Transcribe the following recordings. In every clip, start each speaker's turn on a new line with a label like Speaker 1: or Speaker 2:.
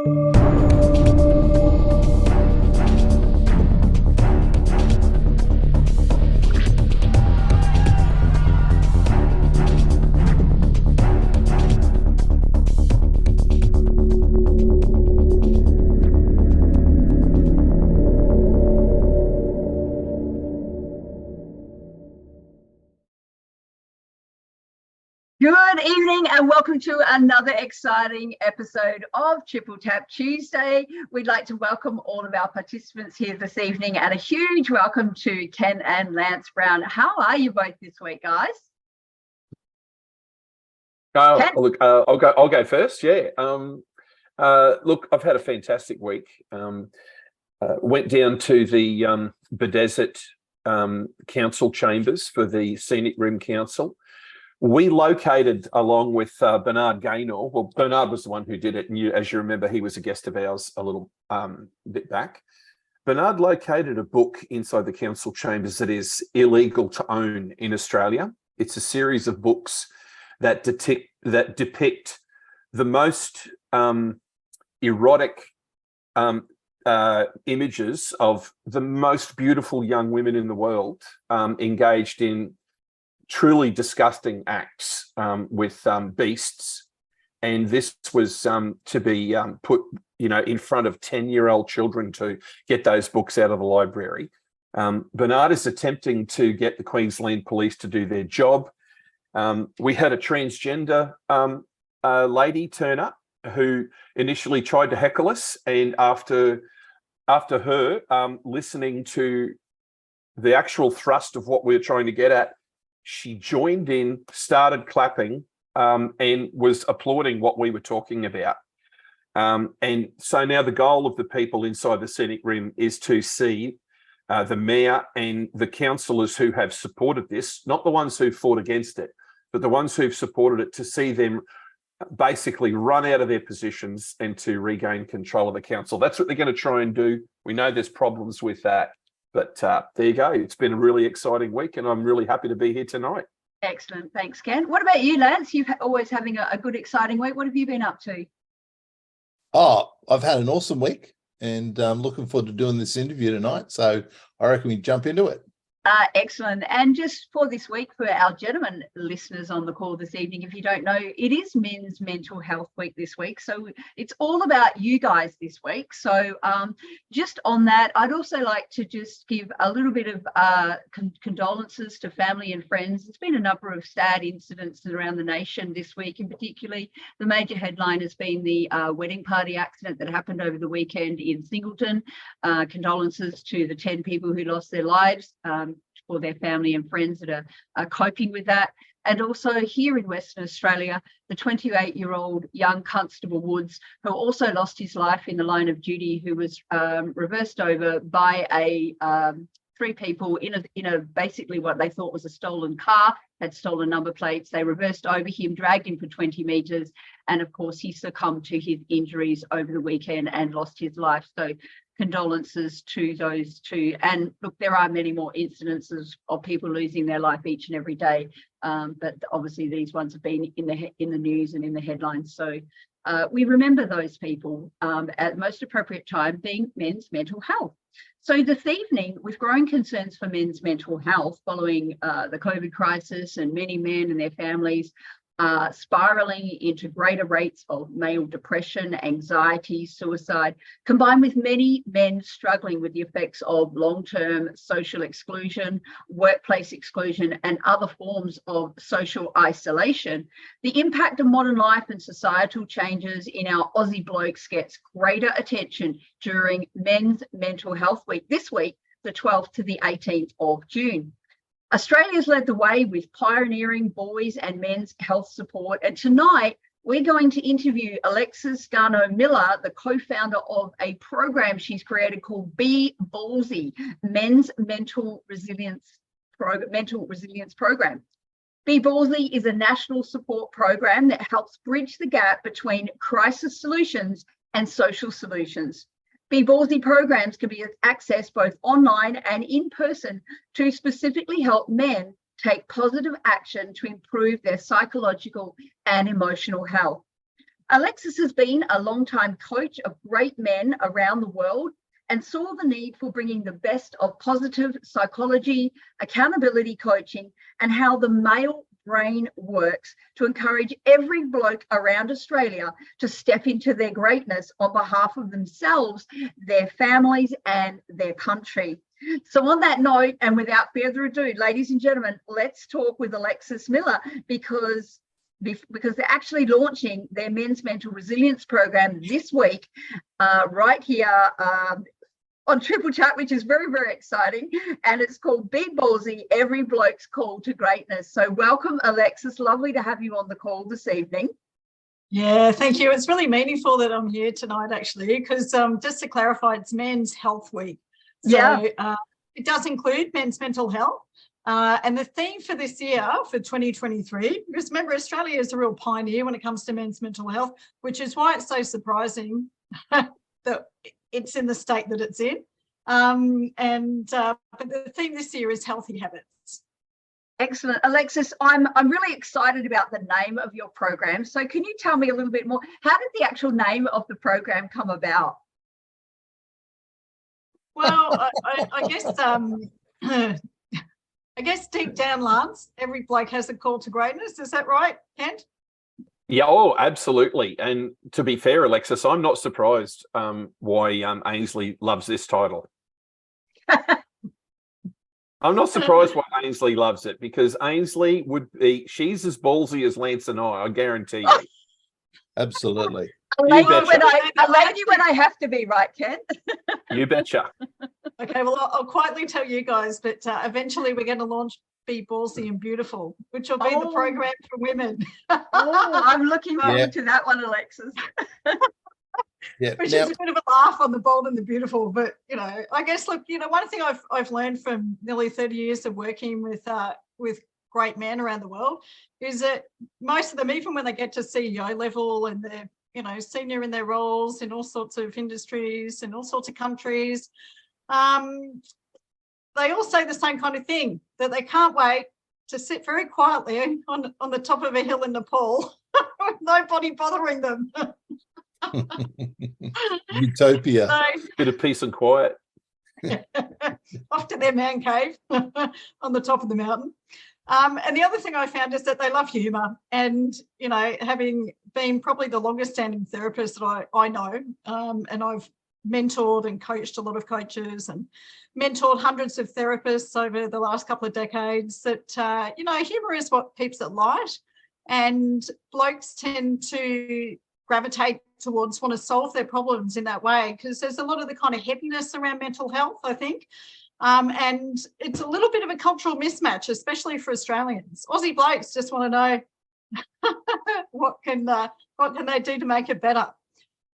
Speaker 1: Good evening and welcome to another exciting episode of Triple Tap Tuesday. We'd like to welcome all of our participants here this evening and a huge welcome to Ken and Lance Brown. How are you both this week, guys?
Speaker 2: Look, I'll go first. Yeah. Look, I've had a fantastic week. Went down to the Bedesert Council chambers for the Scenic Rim Council. We located, along with Bernard Garnaut. Well, Bernard was the one who did it, and as you remember, he was a guest of ours a little bit back. Bernard located a book inside the council chambers that is illegal to own in Australia. It's a series of books that depict the most erotic images of the most beautiful young women in the world engaged in truly disgusting acts with beasts, and this was to be put, in front of 10-year-old children to get those books out of the library. Bernard is attempting to get the Queensland Police to do their job. We had a transgender lady turn up who initially tried to heckle us, and after her listening to the actual thrust of what we were trying to get at, she joined in, started clapping, and was applauding what we were talking about. And so now the goal of the people inside the Scenic Rim is to see the mayor and the councillors who have supported this, not the ones who fought against it, but the ones who've supported it, to see them basically run out of their positions and to regain control of the council. That's what they're going to try and do. We know there's problems with that. But there you go. It's been a really exciting week, and I'm really happy to be here tonight.
Speaker 1: Excellent. Thanks, Ken. What about you, Lance? You're always having a good, exciting week. What have you been up to?
Speaker 3: Oh, I've had an awesome week, and I'm looking forward to doing this interview tonight. So I reckon we jump into it.
Speaker 1: Excellent. And just for this week, for our gentlemen listeners on the call this evening, if you don't know, it is Men's Mental Health Week this week. So it's all about you guys this week. So just on that, I'd also like to just give a little bit of condolences to family and friends. There's been a number of sad incidents around the nation this week, and particularly the major headline has been the wedding party accident that happened over the weekend in Singleton. Condolences to the 10 people who lost their lives, for their family and friends that are coping with that. And also here in Western Australia, the 28-year-old young Constable Woods, who also lost his life in the line of duty, who was reversed over by three people in a basically what they thought was a stolen car, had stolen number plates. They reversed over him, dragged him for 20 metres, and of course he succumbed to his injuries over the weekend and lost his life. So condolences to those two. And look, there are many more incidences of people losing their life each and every day, but obviously these ones have been in the news and in the headlines. So we remember those people at the most appropriate time, being men's mental health. So this evening, with growing concerns for men's mental health following the COVID crisis, and many men and their families spiraling into greater rates of male depression, anxiety, suicide, combined with many men struggling with the effects of long-term social exclusion, workplace exclusion, and other forms of social isolation, the impact of modern life and societal changes in our Aussie blokes gets greater attention during Men's Mental Health Week this week, the 12th to the 18th of June. Australia's led the way with pioneering boys and men's health support. And tonight, we're going to interview Alexis Garnaut-Miller, the co-founder of a program she's created called Be Ballsy, Men's Mental Resilience Program. Be Ballsy is a national support program that helps bridge the gap between crisis solutions and social solutions. Be Ballsy programs can be accessed both online and in person to specifically help men take positive action to improve their psychological and emotional health. Alexis has been a long-time coach of great men around the world and saw the need for bringing the best of positive psychology, accountability coaching, and how the male brain works to encourage every bloke around Australia to step into their greatness on behalf of themselves, their families, and their country. So on that note, and without further ado, ladies and gentlemen, let's talk with Alexis Miller because they're actually launching their men's mental resilience program this week, right here on Triple Chat, which is very, very exciting. And it's called Be Ballsy, Every Bloke's Call to Greatness. So welcome, Alexis. Lovely to have you on the call this evening.
Speaker 4: Yeah, thank you. It's really meaningful that I'm here tonight, actually, because just to clarify, it's Men's Health Week. So
Speaker 1: Yeah.
Speaker 4: It does include men's mental health. And the theme for this year, for 2023, because remember, Australia is a real pioneer when it comes to men's mental health, which is why it's so surprising that it's in the state that it's in. But the theme this year is healthy habits.
Speaker 1: Excellent. Alexis, I'm really excited about the name of your program. So can you tell me a little bit more? How did the actual name of the program come about?
Speaker 4: Well, I guess I guess deep down, Lance, every bloke has a call to greatness. Is that right, Kent?
Speaker 2: Yeah, oh, absolutely. And to be fair, Alexis, I'm not surprised why Ainsley loves this title. I'm not surprised why Ainsley loves it, because Ainsley she's as ballsy as Lance and I guarantee you.
Speaker 3: Absolutely.
Speaker 1: A lady when I have to be, right, Ken?
Speaker 2: You betcha.
Speaker 4: Okay, well, I'll quietly tell you guys, but eventually we're going to launch Be Ballsy and Beautiful, which will be the program for women.
Speaker 1: I'm looking forward to that one, Alexis.
Speaker 3: Yeah,
Speaker 4: which is a bit of a laugh on the bold and the beautiful, but I guess, look, one thing I've learned from nearly 30 years of working with great men around the world is that most of them, even when they get to CEO level and they're senior in their roles in all sorts of industries and all sorts of countries, they all say the same kind of thing, that they can't wait to sit very quietly on the top of a hill in Nepal with nobody bothering them.
Speaker 3: Utopia.
Speaker 4: So,
Speaker 2: Bit of peace and quiet.
Speaker 4: off to their man cave on the top of the mountain. And the other thing I found is that they love humour. And, having been probably the longest standing therapist that I know, and I've mentored and coached a lot of coaches and mentored hundreds of therapists over the last couple of decades, that, humour is what keeps it light. And blokes tend to gravitate towards want to solve their problems in that way, because there's a lot of the kind of heaviness around mental health, I think. And it's a little bit of a cultural mismatch, especially for Australians. Aussie blokes just want to know what can they do to make it better.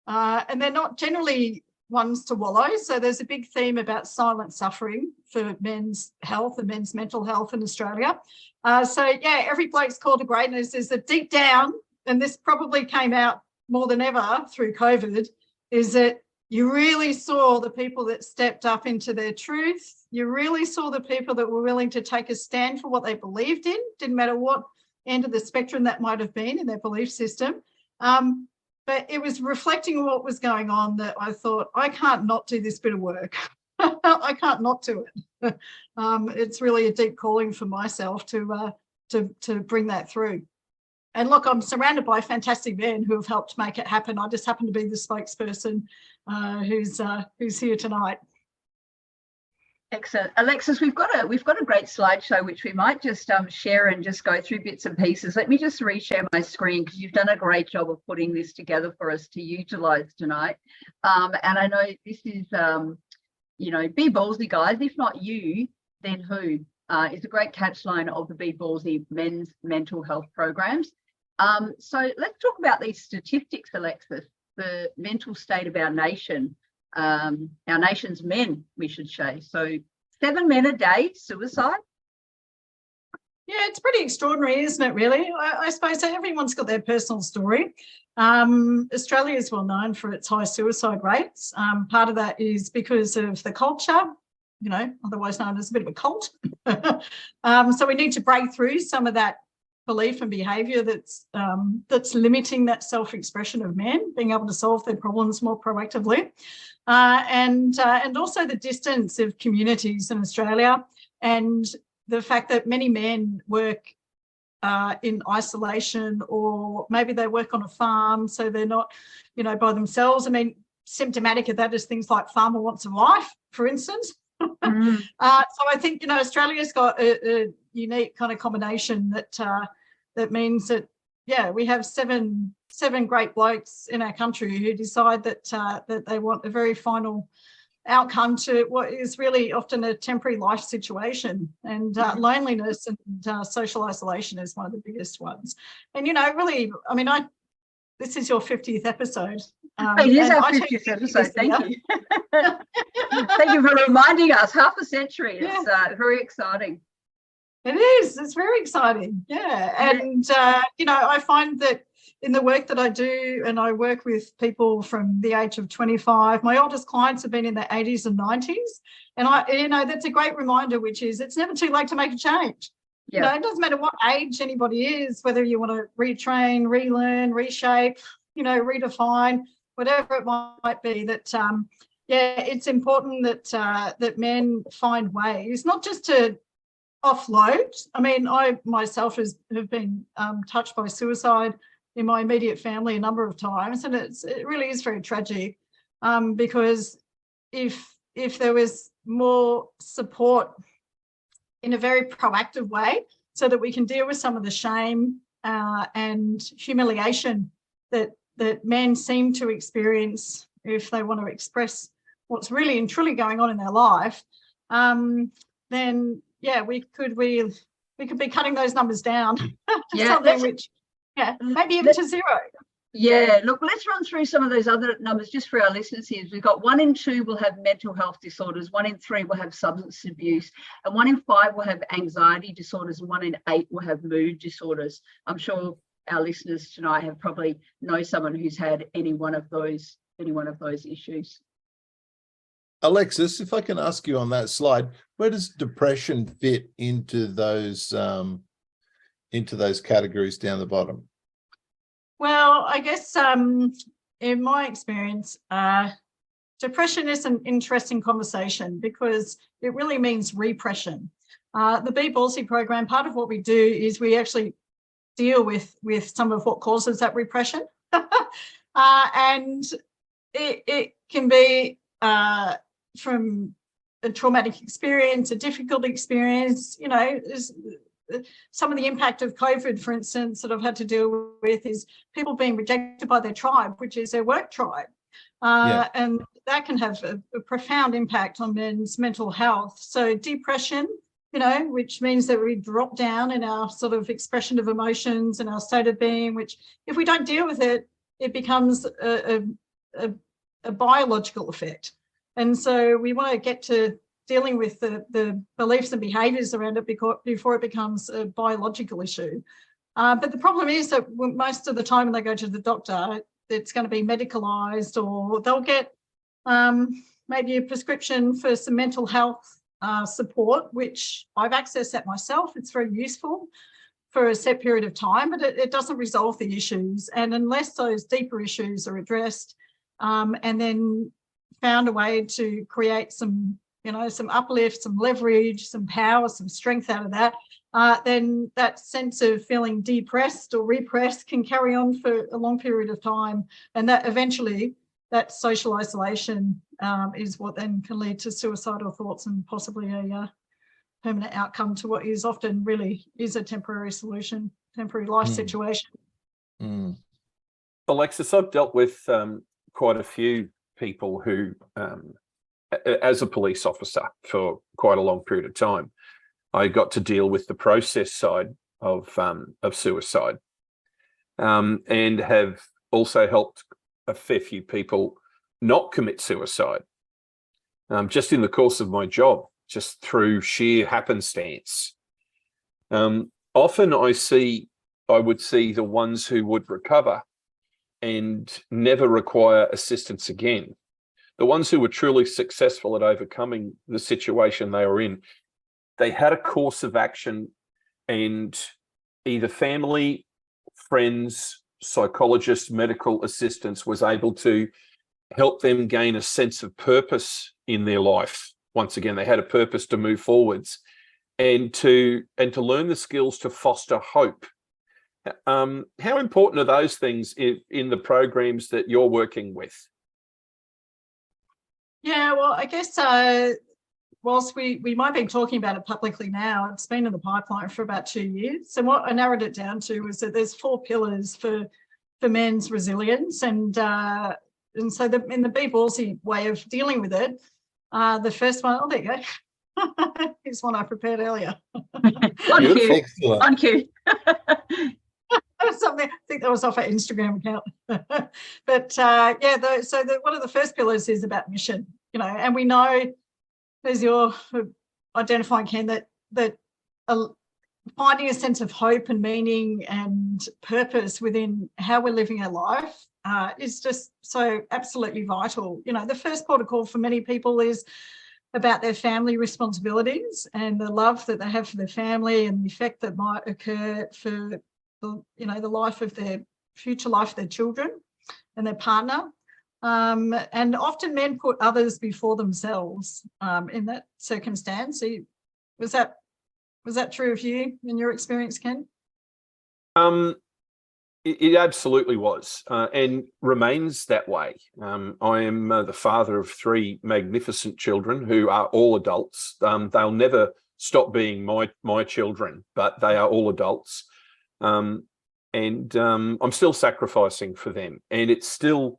Speaker 4: And they're not generally ones to wallow. So there's a big theme about silent suffering for men's health and men's mental health in Australia. Every bloke's call to greatness is that deep down, and this probably came out more than ever through COVID, is that you really saw the people that stepped up into their truth. You really saw the people that were willing to take a stand for what they believed in, didn't matter what end of the spectrum that might have been in their belief system. But it was reflecting what was going on that I thought, I can't not do this bit of work. I can't not do it. It's really a deep calling for myself to bring that through. And look, I'm surrounded by fantastic men who have helped make it happen. I just happen to be the spokesperson who's here tonight.
Speaker 1: Excellent. Alexis, we've got a great slideshow which we might just share and just go through bits and pieces. Let me just reshare my screen, because you've done a great job of putting this together for us to utilise tonight. And I know this is, be ballsy, guys. If not you, then who? Is a great catchline of the Be Ballsy men's mental health programs. So let's talk about these statistics, Alexis, the mental state of our nation, our nation's men, we should say. So 7 men a day suicide.
Speaker 4: Yeah, it's pretty extraordinary, isn't it, really? I suppose everyone's got their personal story. Australia is well known for its high suicide rates. Part of that is because of the culture, otherwise known as a bit of a cult. So we need to break through some of that belief and behaviour that's limiting that self-expression of men, being able to solve their problems more proactively, and also the distance of communities in Australia, and the fact that many men work in isolation, or maybe they work on a farm, so they're not, by themselves. I mean, symptomatic of that is things like farmer wants a wife, for instance. So I think, Australia's got a unique kind of combination that means that, we have seven great blokes in our country who decide that they want a very final outcome to what is really often a temporary life situation, and loneliness and social isolation is one of the biggest ones. And really, I mean, this is your 50th episode.
Speaker 1: It is our 50th episode. Thank you. Thank you for reminding us. Half a century. It's very exciting.
Speaker 4: It is. It's very exciting. Yeah. And, I find that in the work that I do, and I work with people from the age of 25, my oldest clients have been in their 80s and 90s. And that's a great reminder, which is it's never too late to make a change. Yeah. It doesn't matter what age anybody is, whether you want to retrain, relearn, reshape, redefine, whatever it might be, that, it's important that men find ways, not just to offload. I mean, I myself have been touched by suicide in my immediate family a number of times, and it really is very tragic, because if there was more support in a very proactive way, so that we can deal with some of the shame and humiliation that men seem to experience if they want to express what's really and truly going on in their life, then we could be cutting those numbers down to something which, maybe even to zero.
Speaker 1: Yeah, look, let's run through some of those other numbers just for our listeners here. We've got 1 in 2 will have mental health disorders, 1 in 3 will have substance abuse, and 1 in 5 will have anxiety disorders, and 1 in 8 will have mood disorders. I'm sure our listeners tonight have probably know someone who's had any one of those issues.
Speaker 3: Alexis, if I can ask you on that slide, where does depression fit into those categories down the bottom?
Speaker 4: Well, I guess in my experience, depression is an interesting conversation because it really means repression. The Be Ballsy program, part of what we do is we actually deal with some of what causes that repression. And it can be from a traumatic experience, a difficult experience, some of the impact of COVID, for instance, that I've had to deal with is people being rejected by their tribe, which is their work tribe. And that can have a profound impact on men's mental health. So depression, which means that we drop down in our sort of expression of emotions and our state of being, which if we don't deal with it, it becomes a biological effect. And so we want to get to dealing with the beliefs and behaviours around it before it becomes a biological issue. But the problem is that most of the time when they go to the doctor, it's going to be medicalised, or they'll get maybe a prescription for some mental health support, which I've accessed that myself. It's very useful for a set period of time, but it doesn't resolve the issues. And unless those deeper issues are addressed and then found a way to create some uplift, some leverage, some power, some strength out of that, then that sense of feeling depressed or repressed can carry on for a long period of time. And that eventually, that social isolation is what then can lead to suicidal thoughts and possibly a permanent outcome to what is often really is a temporary solution, temporary life situation.
Speaker 2: Alexis, I've dealt with quite a few people who, as a police officer for quite a long period of time, I got to deal with the process side of suicide, and have also helped a fair few people not commit suicide, just in the course of my job, just through sheer happenstance. Often I would see the ones who would recover and never require assistance again. The ones who were truly successful at overcoming the situation they were in, they had a course of action and either family, friends, psychologists, medical assistants was able to help them gain a sense of purpose in their life. Once again, they had a purpose to move forwards and to learn the skills to foster hope. How important are those things in the programs that you're working with?
Speaker 4: Yeah, well, I guess whilst we might be talking about it publicly now, it's been in the pipeline for about 2 years. So what I narrowed it down to was that there's 4 pillars for men's resilience, and so in the Be Ballsy way of dealing with it, the first one, oh, there you go. Here's one I prepared earlier.
Speaker 1: On cue.
Speaker 3: Excellent.
Speaker 1: On cue.
Speaker 4: Something, I think that was off our Instagram account. But one of the first pillars is about mission, and we know, as you're identifying, Ken, that finding a sense of hope and meaning and purpose within how we're living our life is just so absolutely vital. The first port of call for many people is about their family responsibilities and the love that they have for their family and the effect that might occur for the life of their future life of their children and their partner. And often men put others before themselves in that circumstance. So was that true of you in your experience, Ken?
Speaker 2: It absolutely was and remains that way. I am the father of 3 magnificent children who are all adults. They'll never stop being my children, but they are all adults. I'm still sacrificing for them, and it's still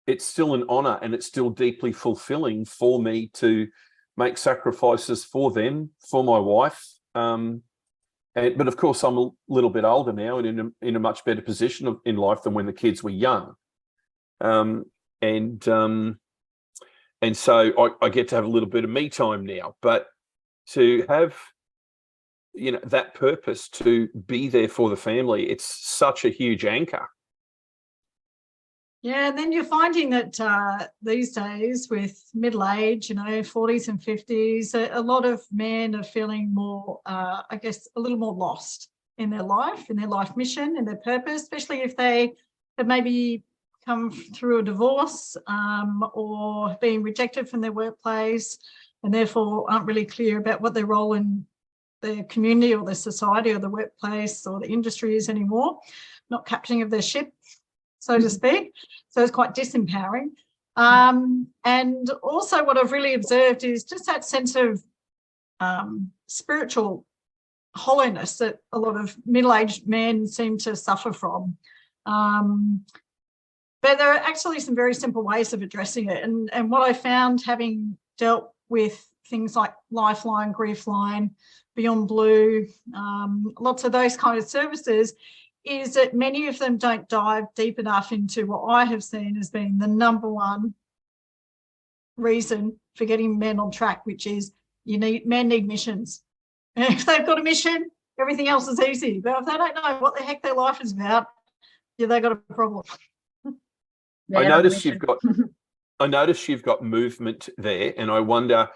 Speaker 2: an honor, and it's still deeply fulfilling for me to make sacrifices for them, for my wife. But of course, I'm a little bit older now and in a much better position in life than when the kids were young. And so I get to have a little bit of me time now, but to have, that purpose to be there for the family, it's such a huge anchor.
Speaker 4: Yeah, and then you're finding that these days with middle age, 40s and 50s, a lot of men are feeling more, I guess, a little more lost in their life mission, in their purpose, especially if they have maybe come through a divorce or being rejected from their workplace and therefore aren't really clear about what their role in their community or their society or the workplace or the industry is anymore, not captaining of their ship, so to speak. So it's quite disempowering. And also what I've really observed is just that sense of spiritual hollowness that a lot of middle-aged men seem to suffer from. But there are actually some very simple ways of addressing it. And what I found, having dealt with things like Lifeline, Griefline, Beyond Blue, lots of those kind of services, is that many of them don't dive deep enough into what I have seen as being the number one reason for getting men on track, which is men need missions. And if they've got a mission, everything else is easy. But if they don't know what the heck their life is about, they've got a problem.
Speaker 2: I notice you've got movement there, and I wonder,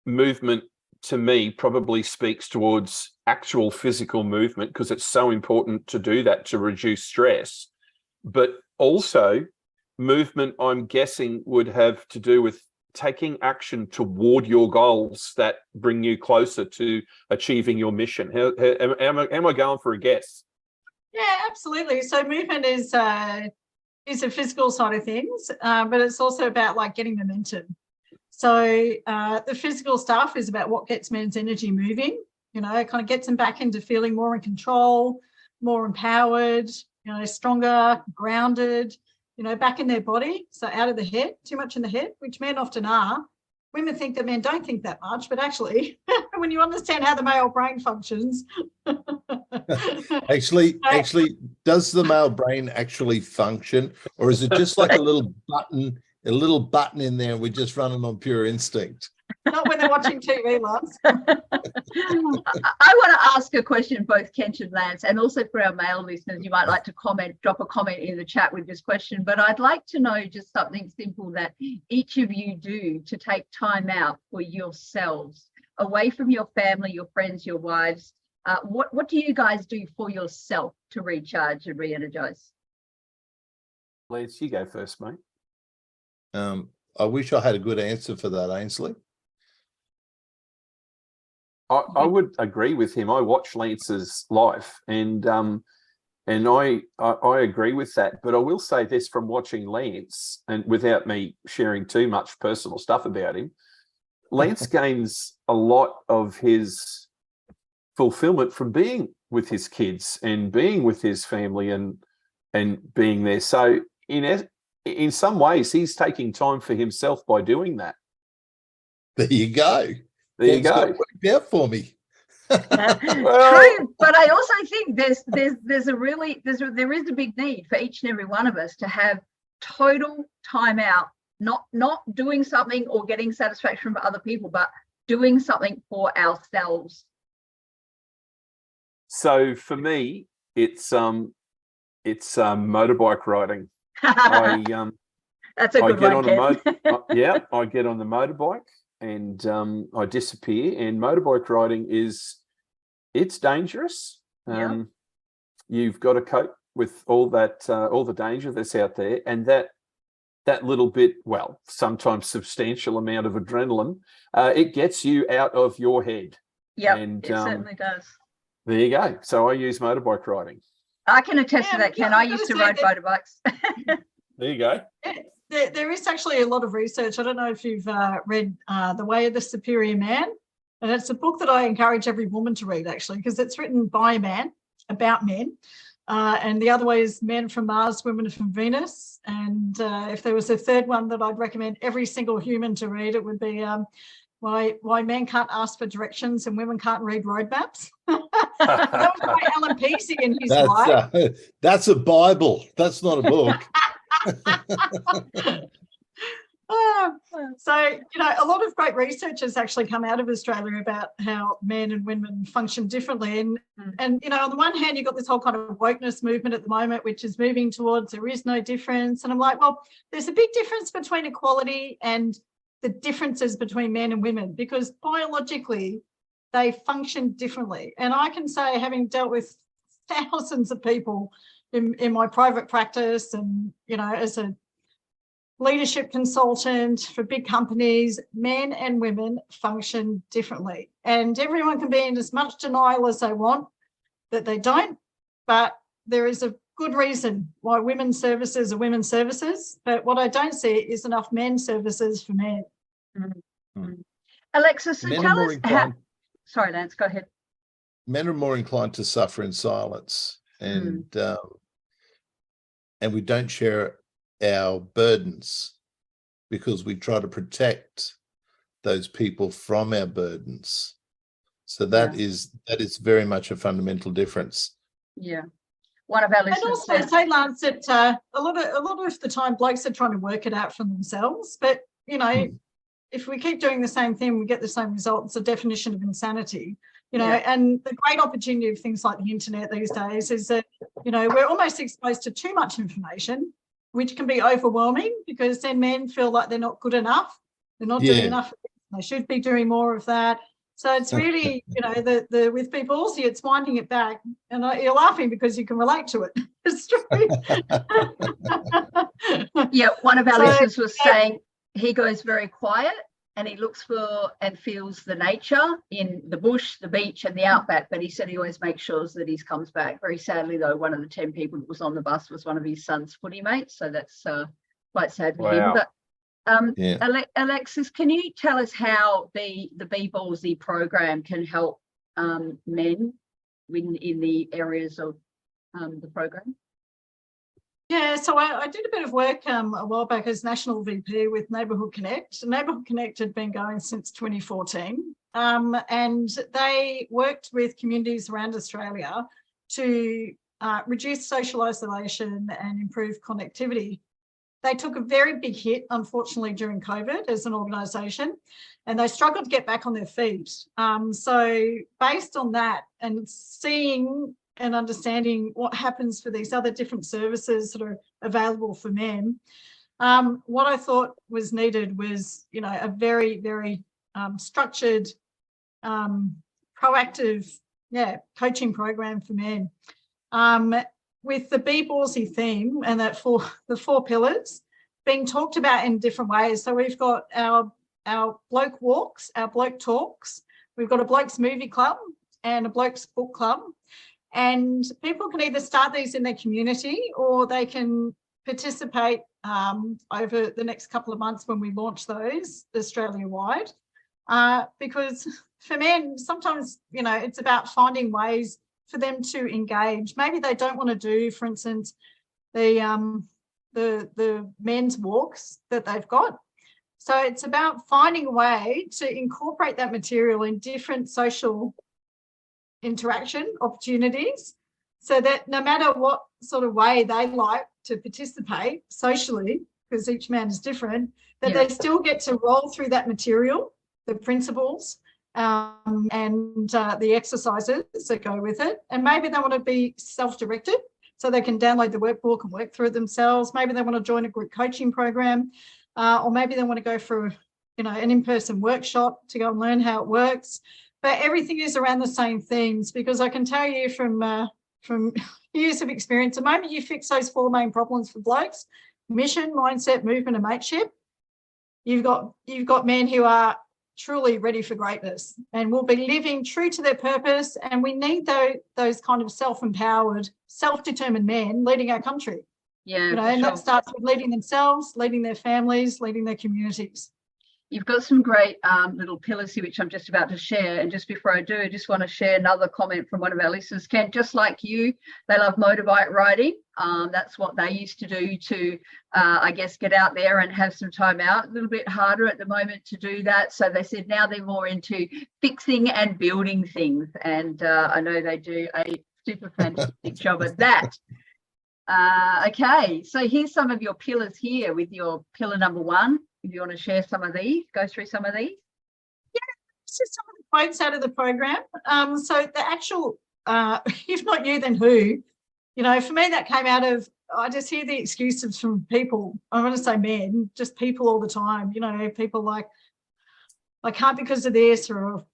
Speaker 2: movement to me probably speaks towards actual physical movement because it's so important to do that to reduce stress. But also movement, I'm guessing, would have to do with taking action toward your goals that bring you closer to achieving your mission. Am I going for a guess?
Speaker 4: Yeah, absolutely. So movement is a physical side of things, but it's also about getting momentum. So the physical stuff is about what gets men's energy moving, it kind of gets them back into feeling more in control, more empowered, stronger, grounded, back in their body. So out of the head, too much in the head, which men often are. Women think that men don't think that much, but actually, when you understand how the male brain functions.
Speaker 3: Actually, does the male brain actually function, or is it just like a little button in there and we're just running on pure instinct?
Speaker 4: Not when they're watching TV, Lance.
Speaker 1: I want to ask a question, both Kent and Lance, and also for our male listeners, you might like to drop a comment in the chat with this question, but I'd like to know just something simple that each of you do to take time out for yourselves, away from your family, your friends, your wives, What do you guys do for yourself to recharge and re-energize?
Speaker 2: Lance, you go first, mate.
Speaker 3: I wish I had a good answer for that, Ainsley.
Speaker 2: I would agree with him. I watch Lance's life, and I agree with that. But I will say this from watching Lance, and without me sharing too much personal stuff about him, Lance gains a lot of his fulfillment from being with his kids and being with his family and being there. So in some ways, he's taking time for himself by doing that.
Speaker 3: There you go.
Speaker 2: There you go.
Speaker 3: It worked out for me.
Speaker 1: True, but I also think there is a big need for each and every one of us to have total time out, not doing something or getting satisfaction from other people, but doing something for ourselves.
Speaker 2: So for me, it's motorbike riding.
Speaker 1: That's a good one, Ken.
Speaker 2: I get on the motorbike and I disappear. And motorbike riding it's dangerous. You've got to cope with all the danger that's out there, and that little bit, well, sometimes substantial amount of adrenaline, it gets you out of your head.
Speaker 1: Yeah, it certainly does.
Speaker 2: There you go. So I use motorbike riding.
Speaker 1: I can attest to that, Ken. I used to ride motorbikes.
Speaker 2: There you go.
Speaker 4: There is actually a lot of research. I don't know if you've read The Way of the Superior Man. And it's a book that I encourage every woman to read, actually, because it's written by a man, about men. And the other way is Men from Mars, Women from Venus. And if there was a third one that I'd recommend every single human to read, it would be Why Men Can't Ask for Directions and Women Can't Read Roadmaps. That was by Alan Peasy in his life.
Speaker 3: That's a Bible. That's not a book.
Speaker 4: So, a lot of great research has actually come out of Australia about how men and women function differently. And on the one hand, you've got this whole kind of wokeness movement at the moment, which is moving towards there is no difference. And I'm like, well, there's a big difference between equality and the differences between men and women, because biologically they function differently. And I can say, having dealt with thousands of people in my private practice and, as a leadership consultant for big companies, men and women function differently. And everyone can be in as much denial as they want that they don't, but there is a good reason why women's services are women's services. But what I don't see is enough men's services for men.
Speaker 1: Alexis, so tell us how... Sorry, Lance, go ahead.
Speaker 3: Men are more inclined to suffer in silence, and we don't share our burdens because we try to protect those people from our burdens. So that is very much a fundamental difference.
Speaker 1: Yeah. One of our listeners.
Speaker 4: And also say, Lance, that a lot of the time blokes are trying to work it out for themselves. But if we keep doing the same thing, we get the same result. It's a definition of insanity. And the great opportunity of things like the internet these days is that, we're almost exposed to too much information, which can be overwhelming because then men feel like they're not good enough. They're not doing enough. They should be doing more of that. So it's really, the with Ballsy, it's winding it back. And you're laughing because you can relate to it. It's true.
Speaker 1: Yeah, one of our listeners was saying he goes very quiet and he looks for and feels the nature in the bush, the beach and the outback. But he said he always makes sure that he comes back. Very sadly, though, one of the 10 people that was on the bus was one of his son's footy mates. So that's quite sad for him. But Alexis, can you tell us how the Be Ballsy program can help men in the areas of the program?
Speaker 4: Yeah, so I did a bit of work a while back as National VP with Neighbourhood Connect. Neighbourhood Connect had been going since 2014, and they worked with communities around Australia to reduce social isolation and improve connectivity. They took a very big hit, unfortunately, during COVID as an organisation, and they struggled to get back on their feet. So based on that and seeing and understanding what happens for these other different services that are available for men, what I thought was needed was, a very, very structured, proactive, coaching program for men. With the Be Ballsy theme and the 4 pillars being talked about in different ways. So we've got our bloke walks, our bloke talks. We've got a blokes movie club and a blokes book club. And people can either start these in their community or they can participate over the next couple of months when we launch those Australia-wide. Because for men, sometimes, it's about finding ways for them to engage. Maybe they don't want to do, for instance, the men's walks that they've got. So it's about finding a way to incorporate that material in different social interaction opportunities so that no matter what sort of way they like to participate socially, because each man is different, that they still get to roll through that material, the principles, and the exercises that go with it. And maybe they want to be self-directed, so they can download the workbook and work through it themselves. Maybe they want to join a group coaching program, or maybe they want to go for, an in-person workshop to go and learn how it works. But everything is around the same themes, because I can tell you from years of experience, the moment you fix those 4 main problems for blokes, mission, mindset, movement, and mateship, you've got men who are truly ready for greatness and will be living true to their purpose. And we need those kind of self-empowered, self-determined men leading our country.
Speaker 1: Yeah,
Speaker 4: and that starts with leading themselves, leading their families, leading their communities.
Speaker 1: You've got some great little pillars here, which I'm just about to share. And just before I do, I just want to share another comment from one of our listeners. Kent, just like you, they love motorbike riding. That's what they used to do to, I guess, get out there and have some time out. A little bit harder at the moment to do that. So they said now they're more into fixing and building things. And I know they do a super fantastic job at that. Okay, so here's some of your pillars here with your pillar number 1. If you want to share some of these, go through some of these.
Speaker 4: Yeah, this is some of the quotes out of the program. So the actual, if not you, then who? For me, that came out of, I just hear the excuses from people. I want to say men, just people all the time. People like, I can't because of this, or,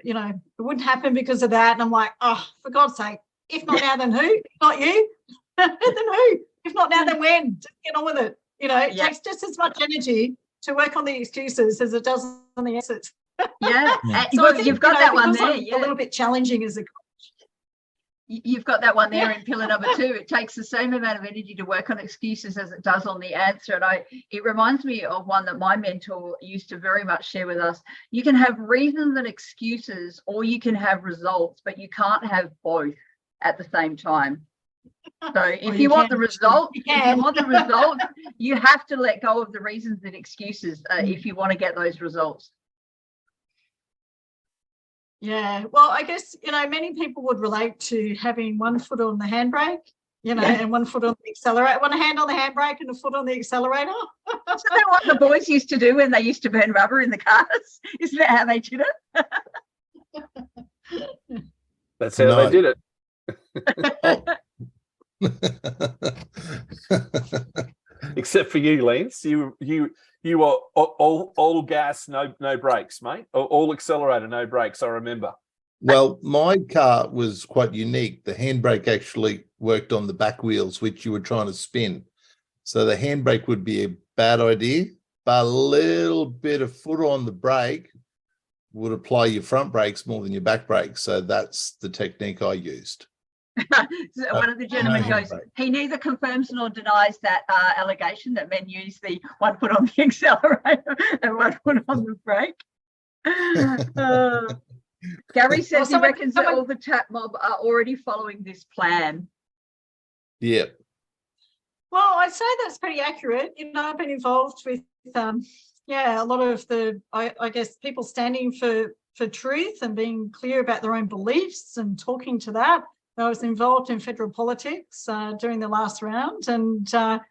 Speaker 4: it wouldn't happen because of that. And I'm like, oh, for God's sake, if not now, then who? If not you, then who? If not now, then when? Just get on with it. It takes just as much energy to work on the excuses as it does on the answers.
Speaker 1: Yeah,
Speaker 4: so
Speaker 1: you've got that one there.
Speaker 4: A little bit challenging as a coach.
Speaker 1: You've got that one there in pillar number 2. It takes the same amount of energy to work on excuses as it does on the answer. And it reminds me of one that my mentor used to very much share with us. You can have reasons and excuses, or you can have results, but you can't have both at the same time. So if you want the result, you have to let go of the reasons and excuses if you want to get those results.
Speaker 4: Yeah, well, I guess, many people would relate to having one foot on the handbrake, and one foot on the accelerator, one hand on the handbrake and a foot on the accelerator.
Speaker 1: Isn't that what the boys used to do when they used to burn rubber in the cars? Isn't that how they did it?
Speaker 2: That's how they did it. Except for you, Lance. You are all gas, no brakes, mate. All accelerator, no brakes. I remember.
Speaker 3: Well, my car was quite unique. The handbrake actually worked on the back wheels, which you were trying to spin. So the handbrake would be a bad idea, but a little bit of foot on the brake would apply your front brakes more than your back brakes. So that's the technique I used.
Speaker 1: So one of the gentlemen goes, he neither confirms nor denies that allegation that men use the one foot on the accelerator and one foot on the brake. Gary says he reckons that all the tap mob are already following this plan.
Speaker 3: Yeah.
Speaker 4: Well, I'd say that's pretty accurate. I've been involved with, a lot of the, I guess, people standing for truth and being clear about their own beliefs and talking to that. I was involved in federal politics during the last round, and I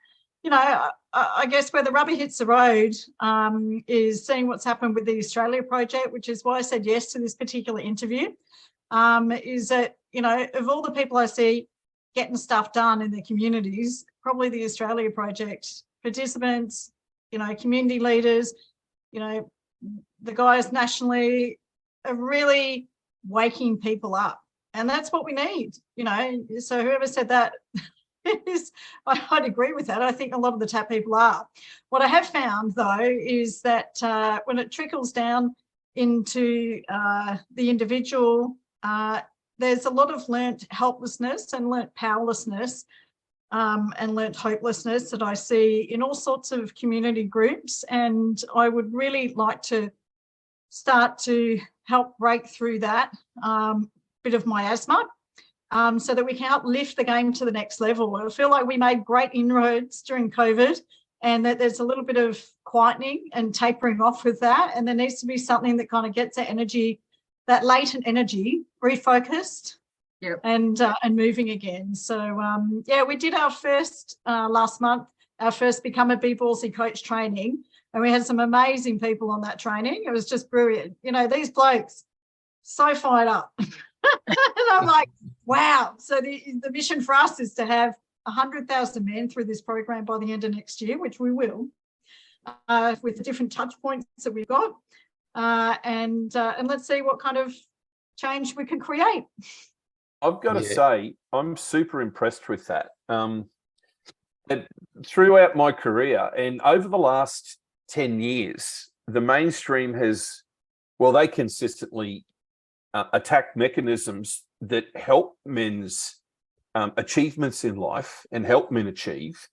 Speaker 4: guess where the rubber hits the road is seeing what's happened with the Australia project, which is why I said yes to this particular interview. Is that of all the people I see getting stuff done in their communities, probably the Australia project participants, community leaders, the guys nationally are really waking people up And that's what we need, so whoever said that I'd agree with that. I think a lot of the TAP people are. What I have found, though, is that when it trickles down into the individual, there's a lot of learnt helplessness and learnt powerlessness and learnt hopelessness that I see in all sorts of community groups. And I would really like to start to help break through that bit of miasma so that we can help lift the game to the next level. I feel like we made great inroads during COVID and that there's a little bit of quietening and tapering off with that. And there needs to be something that kind of gets that energy, that latent energy, refocused and moving again. So, we did our first last month, our first Become a Be Ballsy coach training. And we had some amazing people on that training. It was just brilliant. These blokes, so fired up. And I'm like, wow. So the mission for us is to have 100,000 men through this program by the end of next year, which we will, with the different touch points that we've got. And let's see what kind of change we can create.
Speaker 2: I've got to say, I'm super impressed with that. And throughout my career and over the last 10 years, the mainstream has, they consistently attack mechanisms that help men's achievements in life and help men achieve.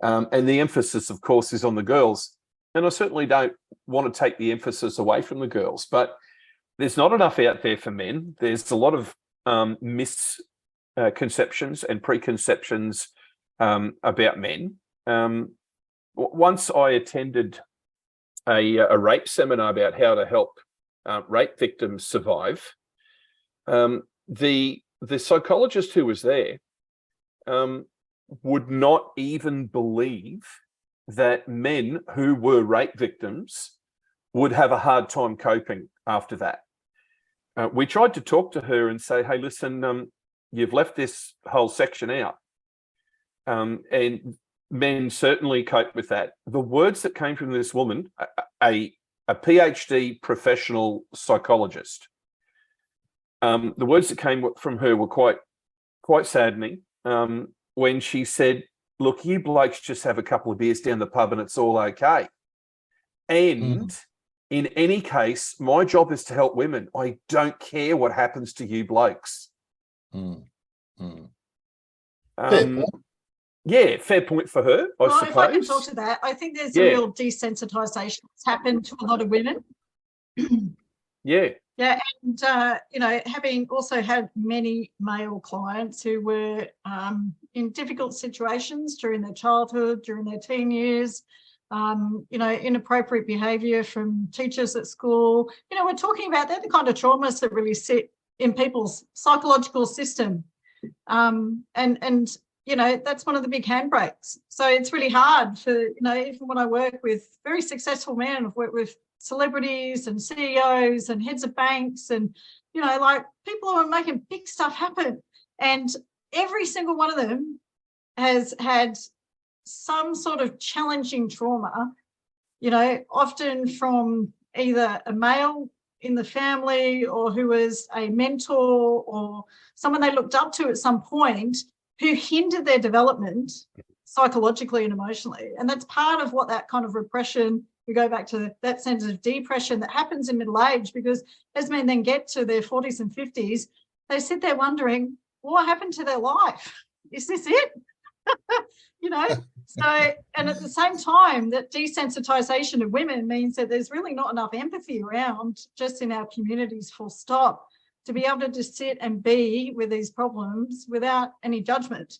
Speaker 2: And the emphasis, of course, is on the girls. And I certainly don't want to take the emphasis away from the girls, but there's not enough out there for men. There's a lot of misconceptions and preconceptions about men. Once I attended a rape seminar about how to help rape victims survive. The psychologist who was there would not even believe that men who were rape victims would have a hard time coping after that. We tried to talk to her and say, hey, listen, you've left this whole section out. And men certainly cope with that. The words that came from this woman, a PhD professional psychologist, the words that came from her were quite saddening when she said, look, you blokes just have a couple of beers down the pub and it's all okay. And in any case, my job is to help women. I don't care what happens to you blokes. Yeah, fair point for her, I suppose.
Speaker 4: If I can talk to that, I think there's a real desensitisation that's happened to a lot of women. Yeah, and having also had many male clients who were in difficult situations during their childhood, during their teen years, inappropriate behaviour from teachers at school. We're talking about they're the kind of traumas that really sit in people's psychological system, that's one of the big handbrakes. So it's really hard for, even when I work with very successful men, I've worked with celebrities and CEOs and heads of banks and, people who are making big stuff happen. And every single one of them has had some sort of challenging trauma, often from either a male in the family or who was a mentor or someone they looked up to at some point, who hindered their development psychologically and emotionally. And that's part of what that kind of repression, we go back to that sense of depression that happens in middle age, because as men then get to their 40s and 50s, they sit there wondering, what happened to their life? Is this it? So, and at the same time, that desensitization of women means that there's really not enough empathy around just in our communities, full stop, to be able to just sit and be with these problems without any judgment.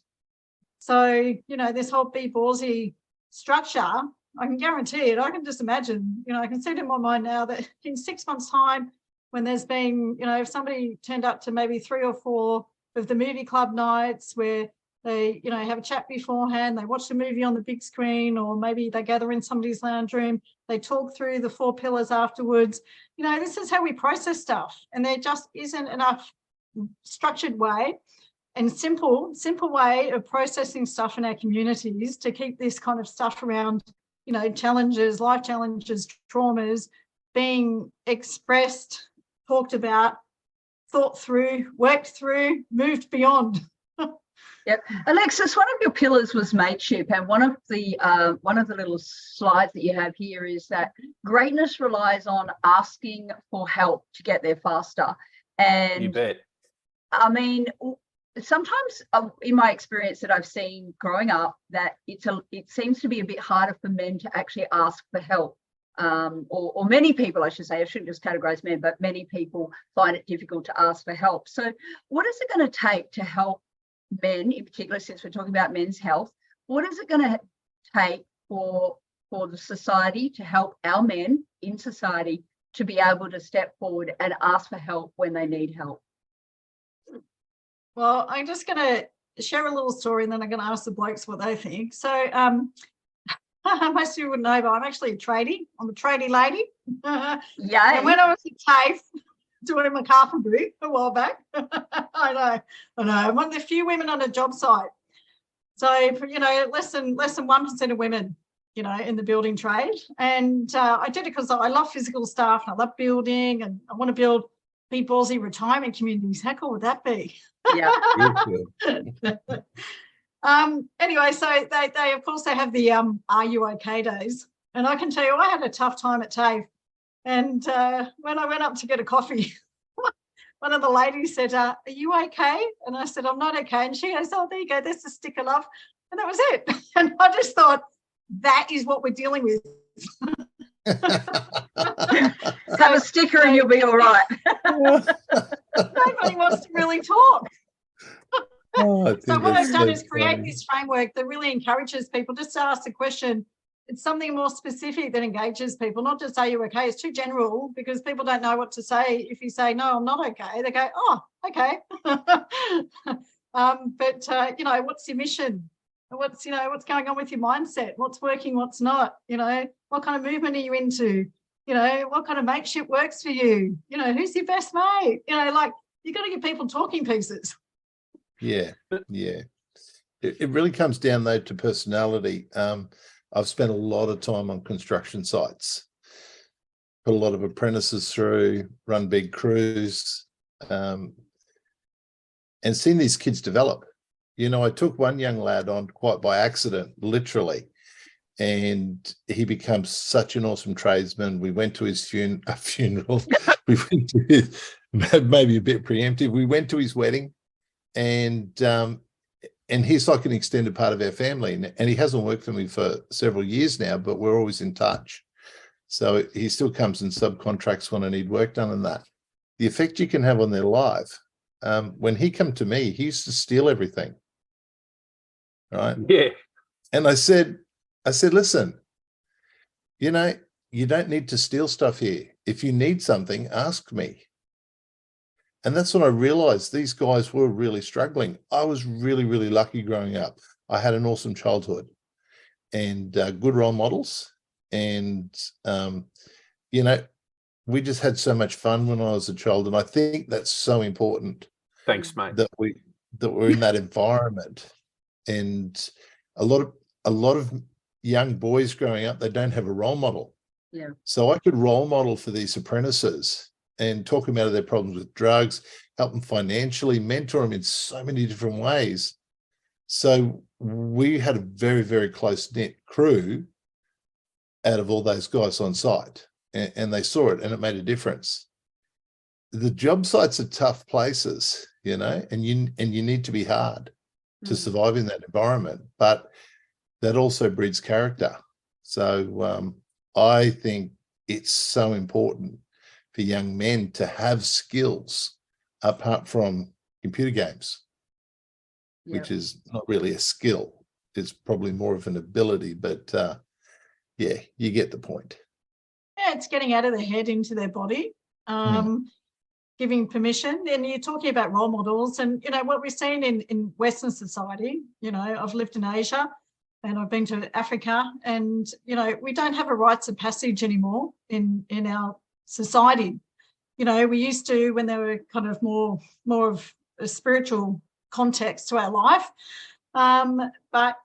Speaker 4: So, this whole Be Ballsy structure, I can guarantee it. I can just imagine, I can see it in my mind now that in 6 months' time, when there's been, if somebody turned up to maybe 3 or 4 of the movie club nights where they, have a chat beforehand, they watch the movie on the big screen, or maybe they gather in somebody's lounge room, they talk through the 4 pillars afterwards. This is how we process stuff. And there just isn't enough structured way and simple way of processing stuff in our communities to keep this kind of stuff around, challenges, life challenges, traumas being expressed, talked about thought through, worked through, moved beyond.
Speaker 1: Yep. Alexis, one of your pillars was mateship, and one of the little slides that you have here is that greatness relies on asking for help to get there faster. And
Speaker 2: You bet.
Speaker 1: I mean, sometimes in my experience that I've seen growing up, that it seems to be a bit harder for men to actually ask for help. Or many people, I should say, I shouldn't just categorize men, but many people find it difficult to ask for help. So what is it going to take to help men, in particular, since we're talking about men's health, what is it going to take for the society to help our men in society to be able to step forward and ask for help when they need help?
Speaker 4: Well, I'm just going to share a little story, and then I'm going to ask the blokes what they think. So most of you would know, but I'm actually a tradie. I'm a tradie lady.
Speaker 1: Yeah.
Speaker 4: And when I was at TAFE doing my carpentry a while back, I know, I'm one of the few women on a job site. So, for, less than 1% of women, in the building trade. And I did it because I love physical stuff, and I love building, and I want to build big ballsy retirement communities. How cool would that be?
Speaker 1: Yeah.
Speaker 4: Anyway, so they of course they have the Are You Okay days, and I can tell you I had a tough time at TAFE. And when I went up to get a coffee, one of the ladies said, "Are you okay?" And I said, "I'm not okay." And she goes, "Oh, there you go. There's the stick of love," and that was it. And I just thought, that is what we're dealing with.
Speaker 1: Have a sticker and you'll be all right.
Speaker 4: Nobody wants to really talk.
Speaker 3: Oh,
Speaker 4: So what I've done is create this framework that really encourages people just to ask the question. It's something more specific that engages people, not just "Are you okay?" It's too general because people don't know what to say. If you say, "No, I'm not okay," they go, "Oh, okay." But what's your mission? What's going on with your mindset? What's working? What's not? What kind of movement are you into? What kind of mateship works for you? Who's your best mate? You got to give people talking pieces.
Speaker 3: Yeah. It really comes down though to personality. I've spent a lot of time on construction sites, put a lot of apprentices through, run big crews, and seen these kids develop. I took one young lad on quite by accident, literally, and he becomes such an awesome tradesman. We went to his funeral. We went to his, maybe a bit preemptive. We went to his wedding, and he's like an extended part of our family. And he hasn't worked for me for several years now, but we're always in touch. So he still comes and subcontracts when I need work done and that. The effect you can have on their life. When he come to me, he used to steal everything. Right?
Speaker 2: Yeah.
Speaker 3: And I said, listen, you don't need to steal stuff here. If you need something, ask me. And that's when I realized these guys were really struggling. I was really, really lucky growing up. I had an awesome childhood and good role models. And, we just had so much fun when I was a child. And I think that's so important.
Speaker 2: Thanks, mate.
Speaker 3: That we're in that environment. And a lot of young boys growing up, they don't have a role model.
Speaker 1: Yeah.
Speaker 3: So I could role model for these apprentices and talk them out of their problems with drugs, help them financially, mentor them in so many different ways. So we had a very, very close-knit crew out of all those guys on site, and they saw it, and it made a difference. The job sites are tough places, and you need to be hard to survive in that environment, but that also breeds character. So I think it's so important for young men to have skills apart from computer games, which is not really a skill. It's probably more of an ability, but you get the point.
Speaker 4: Yeah, it's getting out of their head into their body. Giving permission. And you're talking about role models, and what we're seeing in Western society. I've lived in Asia and I've been to Africa, and we don't have a rites of passage anymore in our society. We used to, when there were kind of more of a spiritual context to our life, but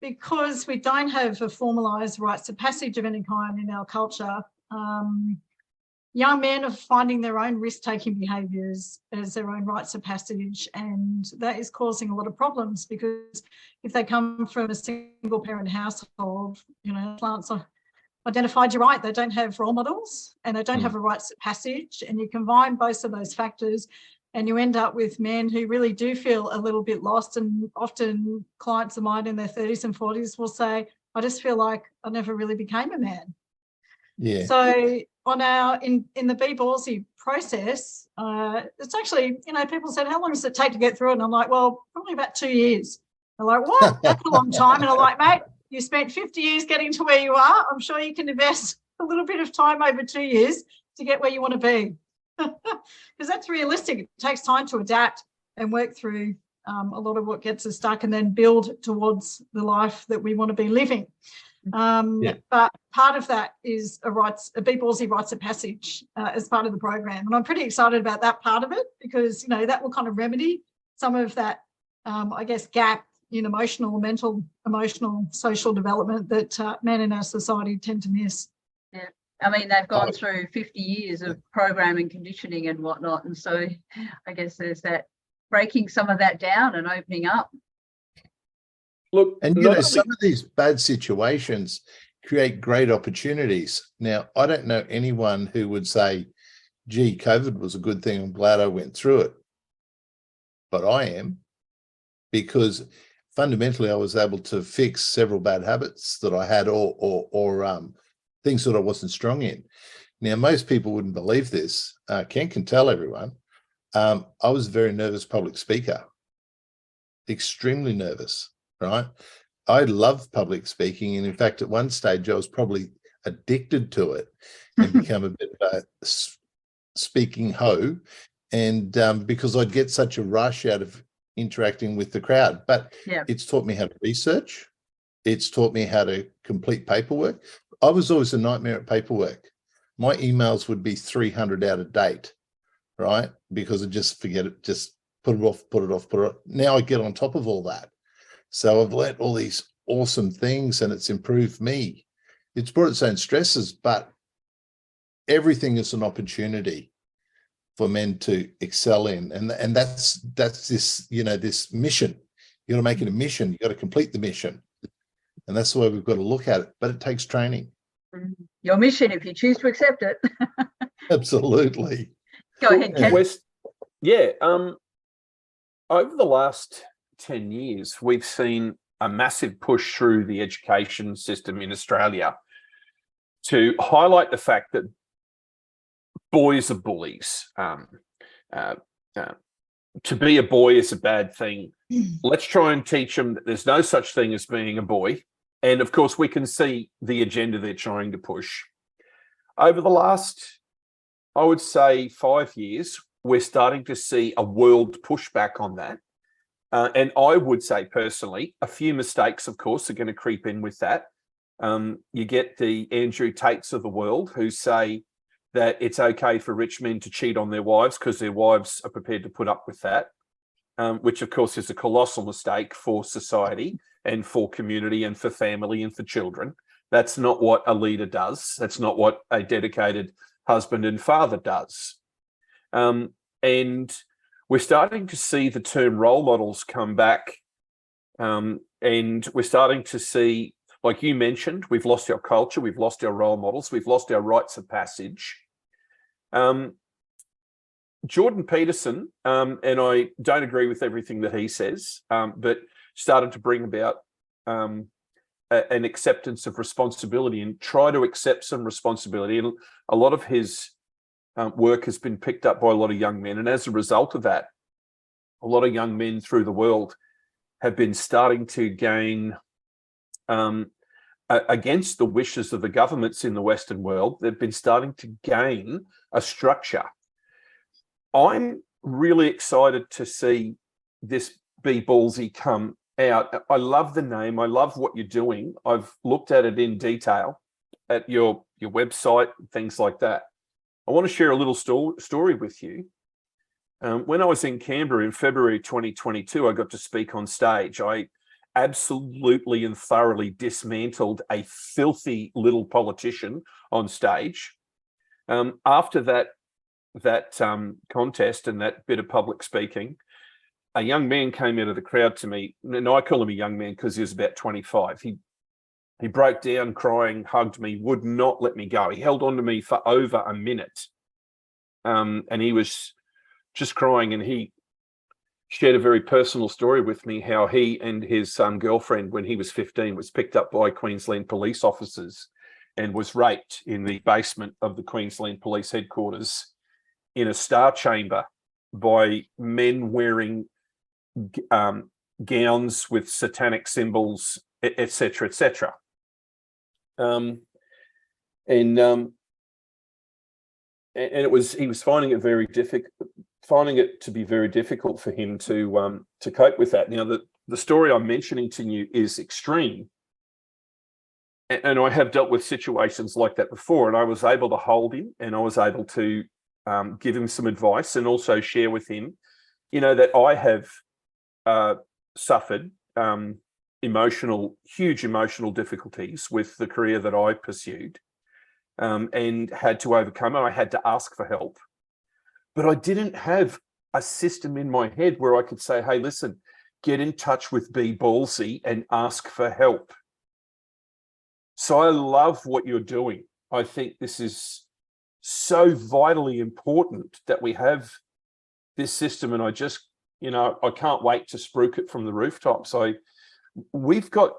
Speaker 4: because we don't have a formalized rites of passage of any kind in our culture, young men are finding their own risk-taking behaviours as their own rites of passage, and that is causing a lot of problems, because if they come from a single parent household, Lance identified, you're right, they don't have role models and they don't have a rites of passage, and you combine both of those factors and you end up with men who really do feel a little bit lost. And often clients of mine in their 30s and 40s will say, I just feel like I never really became a man.
Speaker 3: Yeah.
Speaker 4: So on our in the Be Ballsy process, it's actually, people said, how long does it take to get through it? And I'm like, well, probably about 2 years. They're like, what? That's a long time. And I'm like, mate, you spent 50 years getting to where you are. I'm sure you can invest a little bit of time over 2 years to get where you want to be. Because that's realistic. It takes time to adapt and work through a lot of what gets us stuck, and then build towards the life that we want to be living. But part of that is a Be Ballsy rites of passage as part of the program. And I'm pretty excited about that part of it, because, that will kind of remedy some of that, gap in emotional, social development that men in our society tend to miss.
Speaker 1: Yeah. I mean, they've gone through 50 years of program and conditioning and whatnot. And so I guess there's that breaking some of that down and opening up.
Speaker 2: Look,
Speaker 3: and some of these bad situations create great opportunities. Now, I don't know anyone who would say, gee, COVID was a good thing, I'm glad I went through it. But I am, because fundamentally I was able to fix several bad habits that I had, or things that I wasn't strong in. Now, most people wouldn't believe this. Ken can tell everyone. I was a very nervous public speaker, extremely nervous, right? I loved public speaking. And in fact, at one stage, I was probably addicted to it and become a bit of a speaking hoe. And because I'd get such a rush out of interacting with the crowd. But it's taught me how to research. It's taught me how to complete paperwork. I was always a nightmare at paperwork. My emails would be 300 out of date, right? Because I just forget it, just put it off. Now I get on top of all that. So I've learnt all these awesome things, and it's improved me. It's brought its own stresses, but everything is an opportunity for men to excel in. And that's this, this mission. You got to make it a mission. You got to complete the mission. And that's the way we've got to look at it. But it takes training.
Speaker 1: Your mission, if you choose to accept it.
Speaker 3: Absolutely.
Speaker 1: Go ahead, Ken.
Speaker 2: Over the last 10 years, we've seen a massive push through the education system in Australia to highlight the fact that boys are bullies. To be a boy is a bad thing. Let's try and teach them that there's no such thing as being a boy. And of course, we can see the agenda they're trying to push. Over the last, I would say, 5 years, we're starting to see a world pushback on that. And I would say personally, a few mistakes, of course, are going to creep in with that. You get the Andrew Tates of the world who say that it's okay for rich men to cheat on their wives because their wives are prepared to put up with that, which, of course, is a colossal mistake for society and for community and for family and for children. That's not what a leader does. That's not what a dedicated husband and father does. And we're starting to see the term role models come back. And we're starting to see, like you mentioned, we've lost our culture, we've lost our role models, we've lost our rites of passage. Jordan Peterson, and I don't agree with everything that he says, but started to bring about an acceptance of responsibility and try to accept some responsibility. And a lot of his work has been picked up by a lot of young men. And as a result of that, a lot of young men through the world have been starting to gain, against the wishes of the governments in the Western world, they've been starting to gain a structure. I'm really excited to see this Be Ballsy come out. I love the name. I love what you're doing. I've looked at it in detail at your website, things like that. I want to share a little story with you. When I was in Canberra in February 2022, I got to speak on stage. I absolutely and thoroughly dismantled a filthy little politician on stage. After that contest and that bit of public speaking, a young man came out of the crowd to me, and I call him a young man because he was about 25. He broke down crying, hugged me, would not let me go. He held on to me for over a minute. And he was just crying, and he shared a very personal story with me, how he and his girlfriend, when he was 15, was picked up by Queensland police officers and was raped in the basement of the Queensland Police headquarters in a star chamber by men wearing gowns with satanic symbols, etc., etc. And he was finding it to be very difficult for him to cope with that. Now, the story I'm mentioning to you is extreme, and I have dealt with situations like that before, and I was able to hold him, and I was able to give him some advice, and also share with him, that I have suffered huge emotional difficulties with the career that I pursued, and had to overcome it. I had to ask for help, but I didn't have a system in my head where I could say, hey, listen, get in touch with Be Ballsy and ask for help. So I love what you're doing. I think this is so vitally important that we have this system, and I just, I can't wait to spruik it from the rooftops. We've got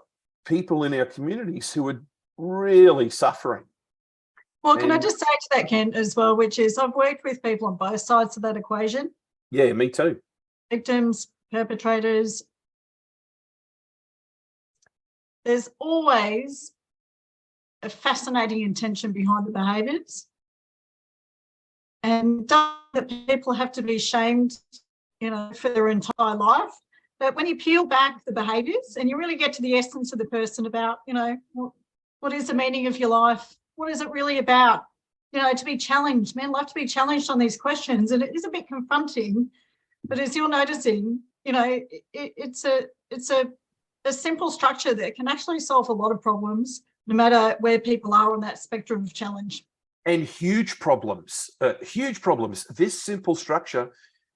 Speaker 2: people in our communities who are really suffering.
Speaker 4: Well, can I just say to that, Ken, as well, which is I've worked with people on both sides of that equation.
Speaker 2: Yeah, me too.
Speaker 4: Victims, perpetrators. There's always a fascinating intention behind the behaviours. And that people have to be shamed, for their entire life. But when you peel back the behaviours and you really get to the essence of the person about, what is the meaning of your life? What is it really about? To be challenged. Men love to be challenged on these questions, and it is a bit confronting. But as you're noticing, it's a simple structure that can actually solve a lot of problems, no matter where people are on that spectrum of challenge.
Speaker 2: And huge problems. This simple structure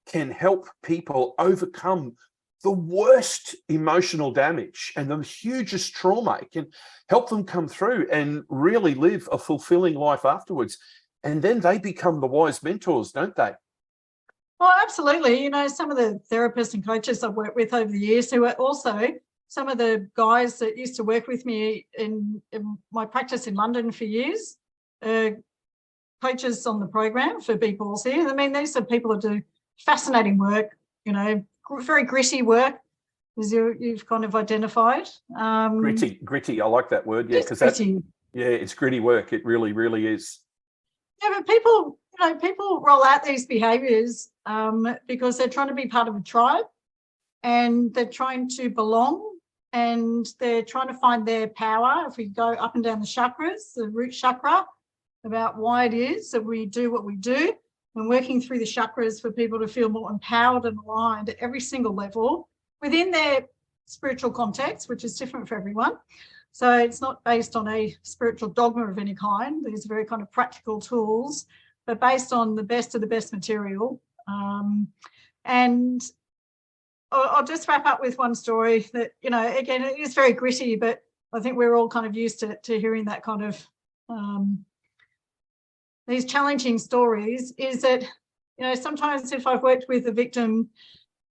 Speaker 2: can help people overcome the worst emotional damage and the hugest trauma. It can help them come through and really live a fulfilling life afterwards. And then they become the wise mentors, don't they?
Speaker 4: Well, absolutely. Some of the therapists and coaches I've worked with over the years who are also some of the guys that used to work with me in my practice in London for years, coaches on the program for Be Ballsy. I mean, these are people that do fascinating work, very gritty work, as you've kind of identified.
Speaker 2: Gritty. I like that word. Yeah, because it's gritty work. It really, really is.
Speaker 4: Yeah, but people roll out these behaviours because they're trying to be part of a tribe, and they're trying to belong, and they're trying to find their power. If we go up and down the chakras, the root chakra, about why it is that we do what we do, and working through the chakras for people to feel more empowered and aligned at every single level within their spiritual context, which is different for everyone. So it's not based on a spiritual dogma of any kind. These are very kind of practical tools, but based on the best of the best material. And I'll just wrap up with one story that, again, it is very gritty, but I think we're all kind of used to hearing that kind of these challenging stories. Is that, sometimes if I've worked with a victim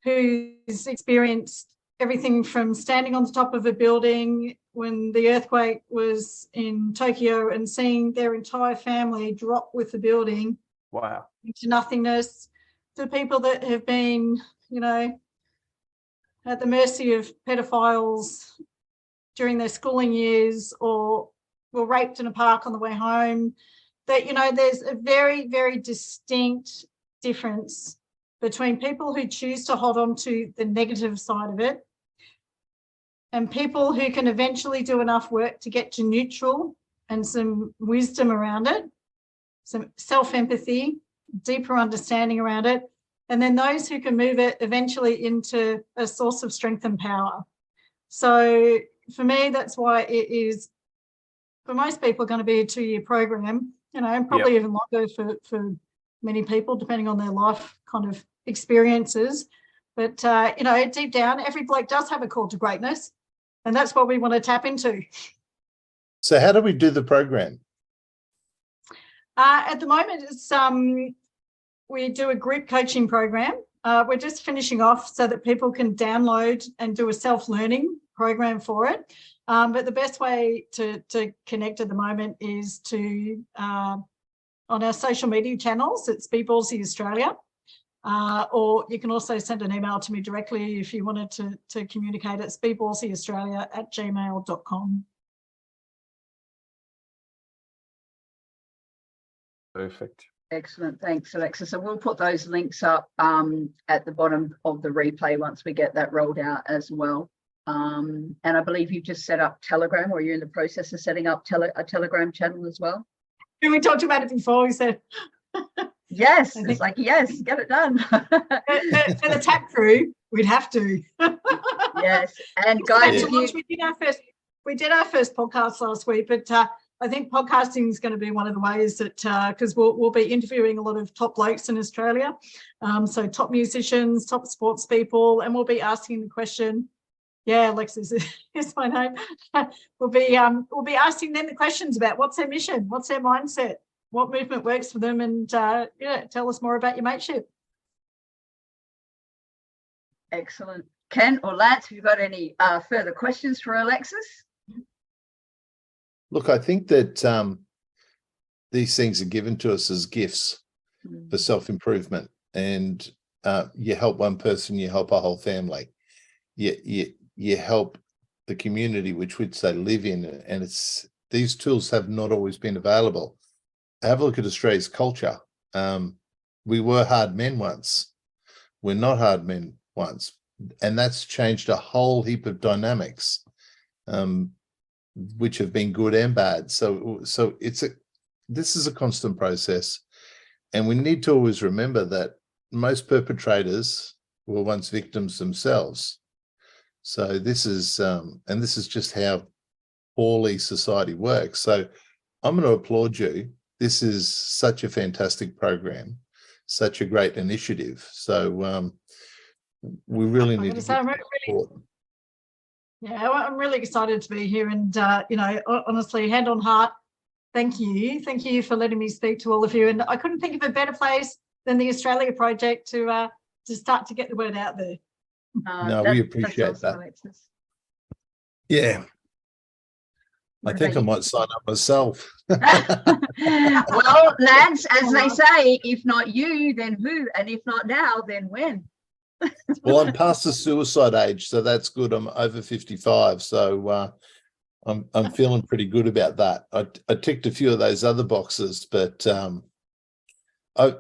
Speaker 4: who's experienced everything from standing on the top of a building when the earthquake was in Tokyo and seeing their entire family drop with the building,
Speaker 2: wow,
Speaker 4: into nothingness, to people that have been, at the mercy of pedophiles during their schooling years, or were raped in a park on the way home, that, there's a very, very distinct difference between people who choose to hold on to the negative side of it and people who can eventually do enough work to get to neutral and some wisdom around it, some self-empathy, deeper understanding around it, and then those who can move it eventually into a source of strength and power. So for me, that's why it is, for most people, going to be a 2-year program. and probably even longer for many people, depending on their life kind of experiences. But, deep down, every bloke does have a call to greatness, and that's what we want to tap into.
Speaker 3: So how do we do the program?
Speaker 4: At the moment, it's we do a group coaching program. We're just finishing off so that people can download and do a self-learning program for it. But the best way to connect at the moment is to on our social media channels. It's Be Ballsy Australia. Or you can also send an email to me directly if you wanted to communicate. It's beballsyaustralia@gmail.com.
Speaker 2: Perfect.
Speaker 1: Excellent. Thanks, Alexis. So we'll put those links up at the bottom of the replay once we get that rolled out as well. And I believe you've just set up Telegram, or you're in the process of setting up a Telegram channel as well.
Speaker 4: We talked about it before. We said
Speaker 1: yes. It's like, yes, get it done.
Speaker 4: for the tap crew, we'd have to.
Speaker 1: Yes. And guys,
Speaker 4: we did our first podcast last week, but I think podcasting is going to be one of the ways that, because we'll be interviewing a lot of top blokes in Australia, so top musicians, top sports people, and we'll be asking the question. Yeah, Alexis is my name. We'll be asking them the questions about what's their mission, what's their mindset, what movement works for them, and tell us more about your mateship.
Speaker 1: Excellent. Ken or Lance, have you got any further questions for Alexis?
Speaker 3: Look, I think that these things are given to us as gifts for self-improvement, and you help one person, you help a whole family. You help the community which they live in, and these tools have not always been available. Have a look at Australia's culture. We were hard men once. We're not hard men once, and that's changed a whole heap of dynamics, which have been good and bad. So this is a constant process, and we need to always remember that most perpetrators were once victims themselves. So this is just how poorly society works. So I'm going to applaud you. This is such a fantastic program, such a great initiative. So we really need to give support.
Speaker 4: Yeah, I'm really excited to be here, and honestly, hand on heart, thank you for letting me speak to all of you. And I couldn't think of a better place than the Australia Project to start to get the word out there.
Speaker 3: No, we appreciate
Speaker 1: awesome,
Speaker 3: that.
Speaker 1: Alexis.
Speaker 3: Yeah, I think I might sign up myself.
Speaker 1: Well, Lance, as they say, if not you, then who? And if not now, then when?
Speaker 3: Well, I'm past the suicide age, so that's good. I'm over 55, so I'm feeling pretty good about that. I ticked a few of those other boxes, but I